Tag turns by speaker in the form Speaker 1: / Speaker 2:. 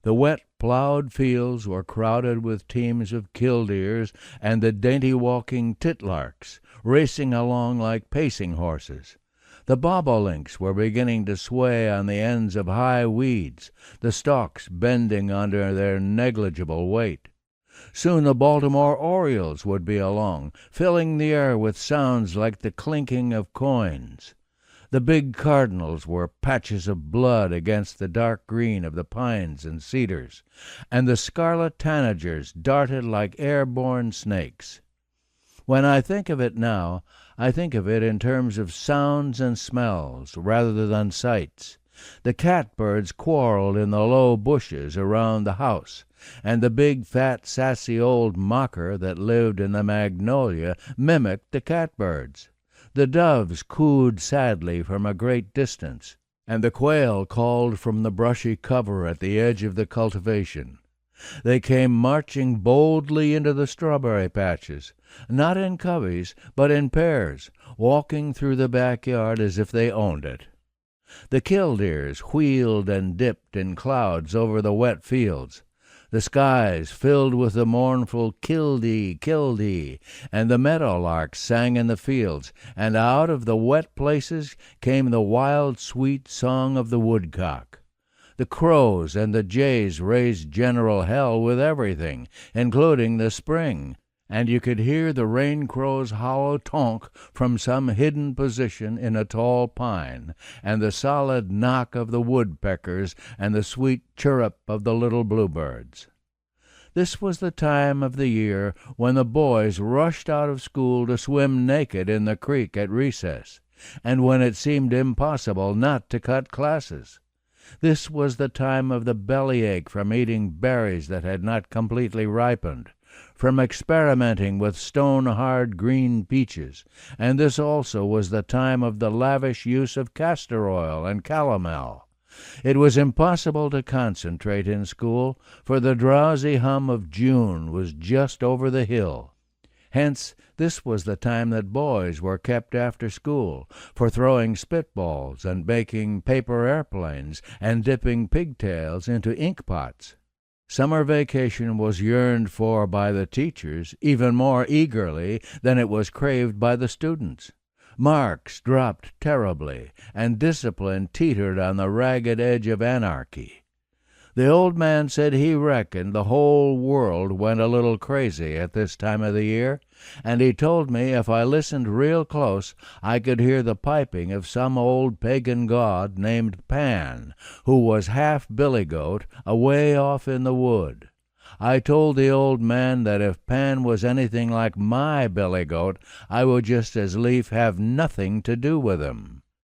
Speaker 1: The wet, ploughed fields were crowded with teams of killdeers and the dainty-walking titlarks, racing along like pacing horses. The bobolinks were beginning to sway on the ends of high weeds, the stalks bending under their negligible weight. Soon the Baltimore orioles would be along, filling the air with sounds like the clinking of coins. The big cardinals were patches of blood against the dark green of the pines and cedars, and the scarlet tanagers darted like airborne snakes. When I think of it now, I think of it in terms of sounds and smells rather than sights. The catbirds quarreled in the low bushes around the house, and the big, fat, sassy old mocker that lived in the magnolia mimicked the catbirds. The doves cooed sadly from a great distance, and the quail called from the brushy cover at the edge of the cultivation. They came marching boldly into the strawberry patches, not in coveys, but in pairs, walking through the backyard as if they owned it. The killdeers wheeled and dipped in clouds over the wet fields. The skies filled with the mournful kildee, kildee, and the meadowlarks sang in the fields, and out of the wet places came the wild, sweet song of the woodcock. The crows and the jays raised general hell with everything, including the spring, and you could hear the rain-crow's hollow tonk from some hidden position in a tall pine, and the solid knock of the woodpeckers and the sweet chirrup of the little bluebirds. This was the time of the year when the boys rushed out of school to swim naked in the creek at recess, and when it seemed impossible not to cut classes. This was the time of the bellyache from eating berries that had not completely ripened, from experimenting with stone-hard green peaches, and this also was the time of the lavish use of castor oil and calomel. It was impossible to concentrate in school, for the drowsy hum of June was just over the hill. Hence, this was the time that boys were kept after school for throwing spitballs and making paper airplanes and dipping pigtails into ink pots. Summer vacation was yearned for by the teachers even more eagerly than it was craved by the students. Marks dropped terribly, and discipline teetered on the ragged edge of anarchy. The old man said he reckoned the whole world went a little crazy at this time of the year, and he told me if I listened real close I could hear the piping of some old pagan god named Pan, who was half billy-goat, away off in the wood. I told the old man that if Pan was anything like my billy-goat, I would just as lief have nothing to do with him.